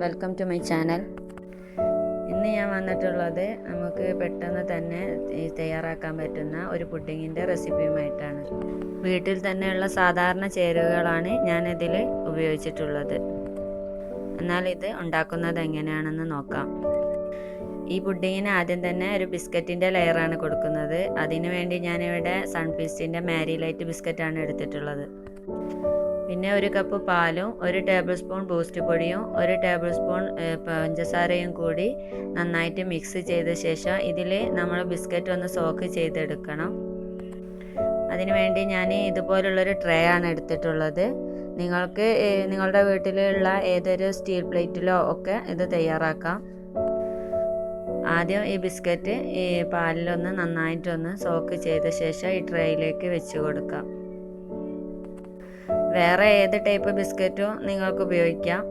Welcome to my channel. ഇന്ന് ഞാൻ വന്നിട്ടുള്ളത് നമുക്ക് പെട്ടെന്ന് തന്നെ തയ്യാറാക്കാൻ പറ്റുന്ന ഒരു പുഡിങ്ങിൻ്റെ റെസിപ്പിയുമായിട്ടാണ്. വീട്ടിൽ തന്നെയുള്ള സാധാരണ ചേരുവകളാണ് ഞാനിതിൽ ഉപയോഗിച്ചിട്ടുള്ളത്. എന്നാൽ ഇത് ഉണ്ടാക്കുന്നത് എങ്ങനെയാണെന്ന് നോക്കാം. ഈ പുഡിങ്ങിന് ആദ്യം തന്നെ ഒരു ബിസ്ക്കറ്റിൻ്റെ ലെയറാണ് കൊടുക്കുന്നത്. അതിനു വേണ്ടി ഞാനിവിടെ സൺഫീസ്റ്റിൻ്റെ മാരി ലൈറ്റ് ബിസ്ക്കറ്റാണ് എടുത്തിട്ടുള്ളത്. പിന്നെ ഒരു കപ്പ് പാലും 1 ടേബിൾ സ്പൂൺ ബൂസ്റ്റ് പൊടിയും 1 ടേബിൾ സ്പൂൺ പഞ്ചസാരയും കൂടി നന്നായിട്ട് മിക്സ് ചെയ്ത ശേഷം ഇതിൽ നമ്മൾ ബിസ്ക്കറ്റ് ഒന്ന് സോക്ക് ചെയ്തെടുക്കണം. അതിനുവേണ്ടി ഞാൻ ഇതുപോലുള്ളൊരു ട്രേ ആണ് എടുത്തിട്ടുള്ളത്. നിങ്ങൾക്ക് നിങ്ങളുടെ വീട്ടിലുള്ള ഏതൊരു സ്റ്റീൽ പ്ലേറ്റിലോ ഒക്കെ ഇത് തയ്യാറാക്കാം. ആദ്യം ഈ ബിസ്ക്കറ്റ് ഈ പാലിലൊന്ന് നന്നായിട്ടൊന്ന് സോക്ക് ചെയ്ത ശേഷം ഈ ട്രേയിലേക്ക് വെച്ച് കൊടുക്കാം. വേറെ ഏത് ടൈപ്പ് ബിസ്ക്കറ്റും നിങ്ങൾക്ക് ഉപയോഗിക്കാം.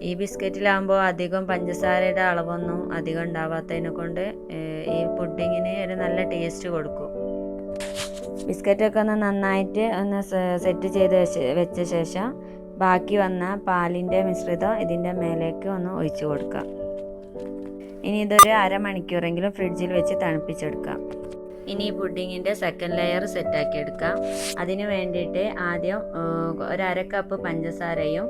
ഈ ബിസ്ക്കറ്റിലാകുമ്പോൾ അധികം പഞ്ചസാരയുടെ അളവൊന്നും അധികം ഉണ്ടാവാത്തതിനെ കൊണ്ട് ഈ പുഡിങ്ങിന് ഒരു നല്ല ടേസ്റ്റ് കൊടുക്കും. ബിസ്ക്കറ്റൊക്കെ ഒന്ന് നന്നായിട്ട് ഒന്ന് സെറ്റ് ചെയ്ത് വെച്ച ശേഷം ബാക്കി വന്ന പാലിൻ്റെ മിശ്രിതം ഇതിൻ്റെ മേലേക്ക് ഒന്ന് ഒഴിച്ചു കൊടുക്കാം. ഇനി ഇതൊരു അരമണിക്കൂറെങ്കിലും ഫ്രിഡ്ജിൽ വെച്ച് തണുപ്പിച്ചെടുക്കാം. ഇനി ഈ പുഡിങ്ങിൻ്റെ സെക്കൻഡ് ലെയർ സെറ്റാക്കി എടുക്കാം. അതിന് വേണ്ടിയിട്ട് ആദ്യം 1/2 കപ്പ് പഞ്ചസാരയും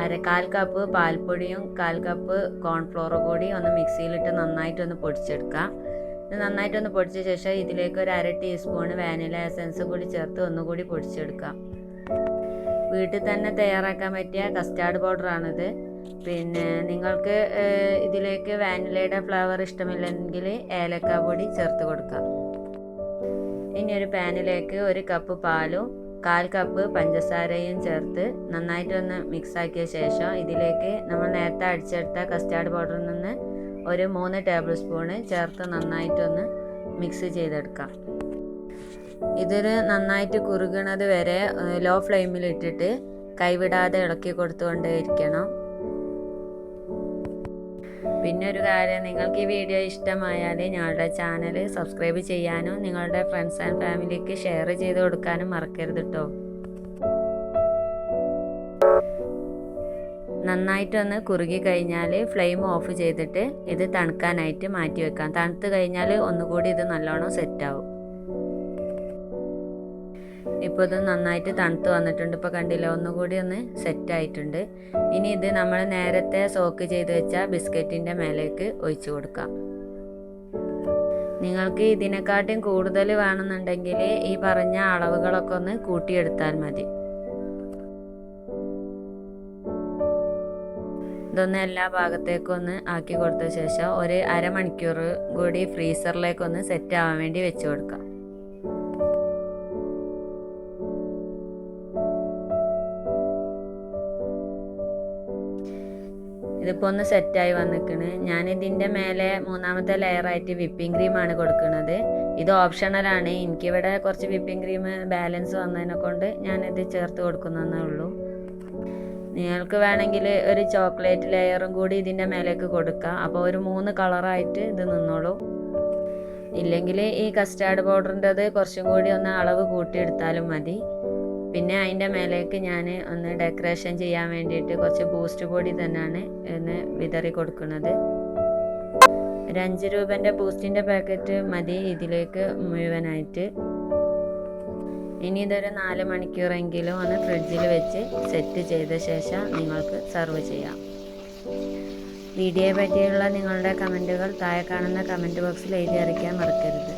1/4 കപ്പ് പാൽപ്പൊടിയും 1/4 കപ്പ് കോൺഫ്ലോർ കൂടി ഒന്ന് മിക്സിയിലിട്ട് നന്നായിട്ടൊന്ന് പൊടിച്ചെടുക്കാം. ഇത് നന്നായിട്ടൊന്ന് പൊടിച്ച ശേഷം ഇതിലേക്ക് ഒരു 1/2 ടീസ്പൂൺ വാനില എസൻസ് കൂടി ചേർത്ത് ഒന്നുകൂടി പൊടിച്ചെടുക്കാം. വീട്ടിൽ തന്നെ തയ്യാറാക്കാൻ പറ്റിയ കസ്റ്റാർഡ് പൗഡറാണിത്. പിന്നെ നിങ്ങൾക്ക് ഇതിലേക്ക് വാനിലയുടെ ഫ്ലേവർ ഇഷ്ടമില്ലെങ്കിൽ ഏലക്ക പൊടി ചേർത്ത് കൊടുക്കാം. ഇനി ഒരു പാനിലേക്ക് 1 കപ്പ് പാലും 1/4 കപ്പ് പഞ്ചസാരയും ചേർത്ത് നന്നായിട്ടൊന്ന് മിക്സാക്കിയ ശേഷം ഇതിലേക്ക് നമ്മൾ നേരത്തെ അടിച്ചെടുത്ത കസ്റ്റാർഡ് പൗഡറിൽ നിന്ന് ഒരു 3 ടേബിൾ സ്പൂണ് ചേർത്ത് നന്നായിട്ടൊന്ന് മിക്സ് ചെയ്തെടുക്കാം. ഇതൊരു നന്നായിട്ട് കുറുകണത് വരെ ലോ ഫ്ലെയിമിൽ ഇട്ടിട്ട് കൈവിടാതെ ഇളക്കി കൊടുത്തുകൊണ്ടേയിരിക്കണം. പിന്നെ ഒരു കാര്യം, നിങ്ങൾക്ക് ഈ വീഡിയോ ഇഷ്ടമായാൽ ഞങ്ങളുടെ ചാനൽ സബ്സ്ക്രൈബ് ചെയ്യാനും നിങ്ങളുടെ ഫ്രണ്ട്സ് ആൻഡ് ഫാമിലിക്ക് ഷെയർ ചെയ്ത് കൊടുക്കാനും മറക്കരുത് കേട്ടോ. നന്നായിട്ടൊന്ന് കുറുകി കഴിഞ്ഞാൽ ഫ്ലെയിം ഓഫ് ചെയ്തിട്ട് ഇത് തണുക്കാനായിട്ട് മാറ്റി വെക്കാം. തണുത്ത് കഴിഞ്ഞാൽ ഒന്നുകൂടി ഇത് നല്ലോണം സെറ്റാവും. ഇപ്പോൾ ഇത് നന്നായിട്ട് തണുത്ത് വന്നിട്ടുണ്ട്. ഇപ്പോൾ കണ്ടില്ല, ഒന്നുകൂടി ഒന്ന് സെറ്റായിട്ടുണ്ട്. ഇനി ഇത് നമ്മൾ നേരത്തെ സോക്ക് ചെയ്ത് വെച്ച ബിസ്ക്കറ്റിൻ്റെ മേലേക്ക് ഒഴിച്ചു കൊടുക്കാം. നിങ്ങൾക്ക് ഇതിനെക്കാട്ടും കൂടുതൽ വേണമെന്നുണ്ടെങ്കിൽ ഈ പറഞ്ഞ അളവുകളൊക്കെ ഒന്ന് കൂട്ടിയെടുത്താൽ മതി. ഇതൊന്ന് എല്ലാ ഭാഗത്തേക്കും ഒന്ന് ആക്കി കൊടുത്ത ശേഷം ഒരു അരമണിക്കൂർ കൂടി ഫ്രീസറിലേക്കൊന്ന് സെറ്റ് ആവാൻ വേണ്ടി വെച്ച് കൊടുക്കാം. ഇതിപ്പോൾ ഒന്ന് സെറ്റായി വന്നിക്കണ്. ഞാനിതിൻ്റെ മേലെ 3ാമത്തെ ലെയറായിട്ട് വിപ്പിംഗ് ക്രീമാണ് കൊടുക്കുന്നത്. ഇത് ഓപ്ഷണലാണ്. എനിക്കിവിടെ കുറച്ച് വിപ്പിംഗ് ക്രീം ബാലൻസ് വന്നതിനെ കൊണ്ട് ഞാനിത് ചേർത്ത് കൊടുക്കുന്നതേ ഉള്ളൂ. നിങ്ങൾക്ക് വേണമെങ്കിൽ ഒരു ചോക്ലേറ്റ് ലെയറും കൂടി ഇതിൻ്റെ മേലേക്ക് കൊടുക്കാം. അപ്പോൾ ഒരു 3 കളറായിട്ട് ഇത് നിന്നോളൂ. ഇല്ലെങ്കിൽ ഈ കസ്റ്റാർഡ് പൗഡറിൻ്റെത് കുറച്ചും കൂടി ഒന്ന് അളവ് കൂട്ടിയെടുത്താലും മതി. പിന്നെ അതിൻ്റെ മേലേക്ക് ഞാൻ ഒന്ന് ഡെക്കറേഷൻ ചെയ്യാൻ വേണ്ടിയിട്ട് കുറച്ച് ബൂസ്റ്റ് പൊടി തന്നെയാണ് ഒന്ന് വിതറി കൊടുക്കുന്നത്. ഒരു 5 രൂപേൻ്റെ ബൂസ്റ്റിൻ്റെ പാക്കറ്റ് മതി ഇതിലേക്ക് മുഴുവനായിട്ട്. ഇനി ഇതൊരു 4 മണിക്കൂറെങ്കിലും ഒന്ന് ഫ്രിഡ്ജിൽ വെച്ച് സെറ്റ് ചെയ്ത ശേഷം നിങ്ങൾക്ക് സെർവ് ചെയ്യാം. വീഡിയോയെ പറ്റിയുള്ള നിങ്ങളുടെ കമൻറ്റുകൾ താഴെ കാണുന്ന കമൻറ്റ് ബോക്സിൽ എഴുതി അറിയിക്കാൻ മറക്കരുത്.